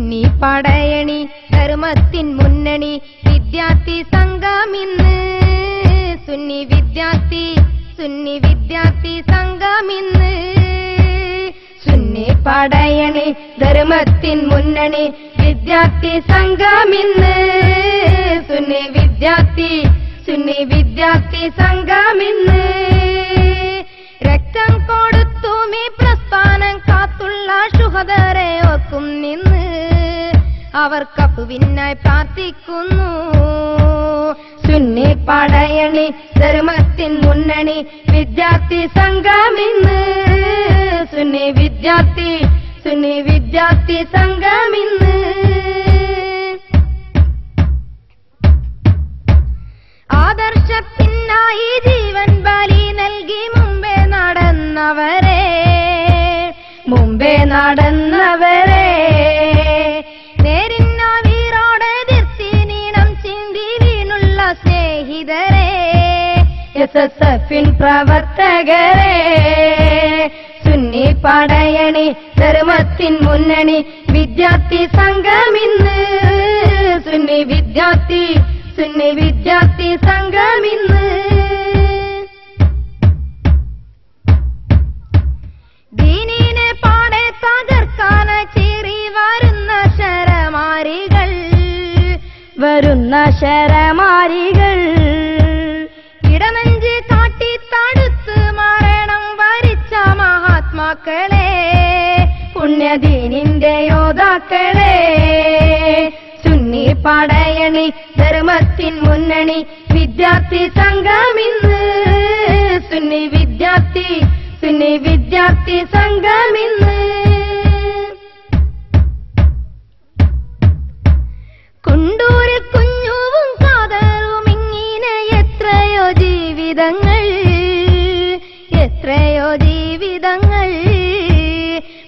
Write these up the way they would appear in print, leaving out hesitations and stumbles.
സുന്നി പടയണി ധർമ്മത്തിൻ മുന്നണി വിദ്യാർത്ഥി സംഘമിന്ന് സുന്നി വിദ്യാർത്ഥി സംഘമിന്ന് സുന്നി പടയണി ധർമ്മത്തിൻ മുന്നണി വിദ്യാർത്ഥി സംഘമിന്ന് സുന്നി വിദ്യാർത്ഥി സംഘമിന്ന് രക്തം കൊടുത്തുമീ പ്രസ്ഥാനം കാത്തുള്ള ശുഹദരെ ഓർക്കും നിന്ന് അവർക്കപ്പുവിനായി പ്രാർത്ഥിക്കുന്നു സുന്നി പടയണി ധർമ്മത്തിൻ മുന്നണി വിദ്യാർത്ഥി സംഘമിന്ന് സുന്നി വിദ്യാർത്ഥി സംഘമിന്ന് ആദർശത്തിനായി ജീവൻ ബലി നൽകി മുമ്പേ നടന്നവരെ നേരിന്ന വീറോടെ എതിർത്തി നീണം ചിന്തി വീണുള്ള സ്നേഹിതരെ SSFിൻ പ്രവർത്തകരെ സുന്നി പടയണി ധർമ്മത്തിൻ മുന്നണി വിദ്യാർത്ഥി സംഘമിന്ന് സുന്നി വിദ്യാർത്ഥി സംഘമിന്ന് ദീനിനെ പാടെ തകർക്കാൻ ചീറി വരുന്ന ശരമാരികൾ ഇടനെഞ്ച് കാട്ടി തടുത്ത് മരണം വരിച്ച മഹാത്മാക്കളെ പുണ്യദീനിന്റെ യോദ്ധാക്കളെ സുന്നി പടയണി ധർമ്മത്തിൻ മുന്നണി വിദ്യാർത്ഥി സംഘമിന്ന് സുന്നി വിദ്യാർത്ഥി സംഘമിന്ന് കുണ്ടൂരിൽ കുഞ്ഞുവും കാതറും ഇങ്ങനെ എത്രയോ ജീവിതങ്ങൾ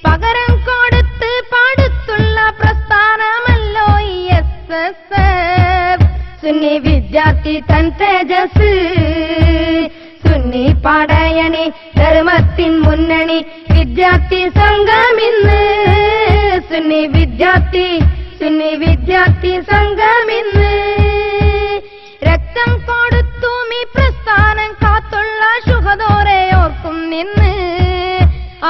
പകരം കൊടുത്ത് പടുത്തുള്ള പ്രസ്ഥാനമല്ലോ ഈ SSF സുന്നി വിദ്യാർത്ഥി തൻ തേജസ് സുന്നി പടയണി ധർമ്മത്തിൻ മുന്നണി വിദ്യാർത്ഥി സംഘമിന്ന് സുന്നി വിദ്യാർത്ഥി സംഘമിന്ന് രക്തം കൊടുത്തും ഈ പ്രസ്ഥാനം കാത്തുള്ള ശുഹദോരെ ഓർക്കും നിന്ന്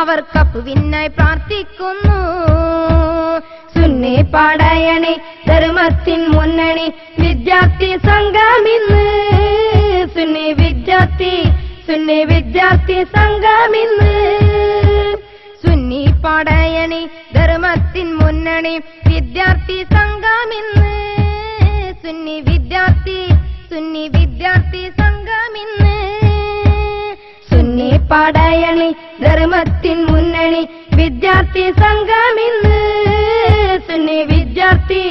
അവർക്കപ്പുവിനായി പ്രാർത്ഥിക്കുന്നു സുന്നി പടയണി ധർമ്മത്തിൻ മുന്നണി വിദ്യാർത്ഥി സംഘമിന്ന് സുന്നി വിദ്യാർത്ഥി സംഘമിന്ന് സുന്നി പടയണി ധർമ്മത്തിൻ മുന്നണി വിദ്യാർത്ഥി സംഘമിന്ന് സുന്നി വിദ്യാർത്ഥി സംഘമിന്ന് സുന്നി പടയണി ധർമ്മത്തിൻ മുന്നണി വിദ്യാർത്ഥി സംഘമിന്ന് സുന്നി വിദ്യാർത്ഥി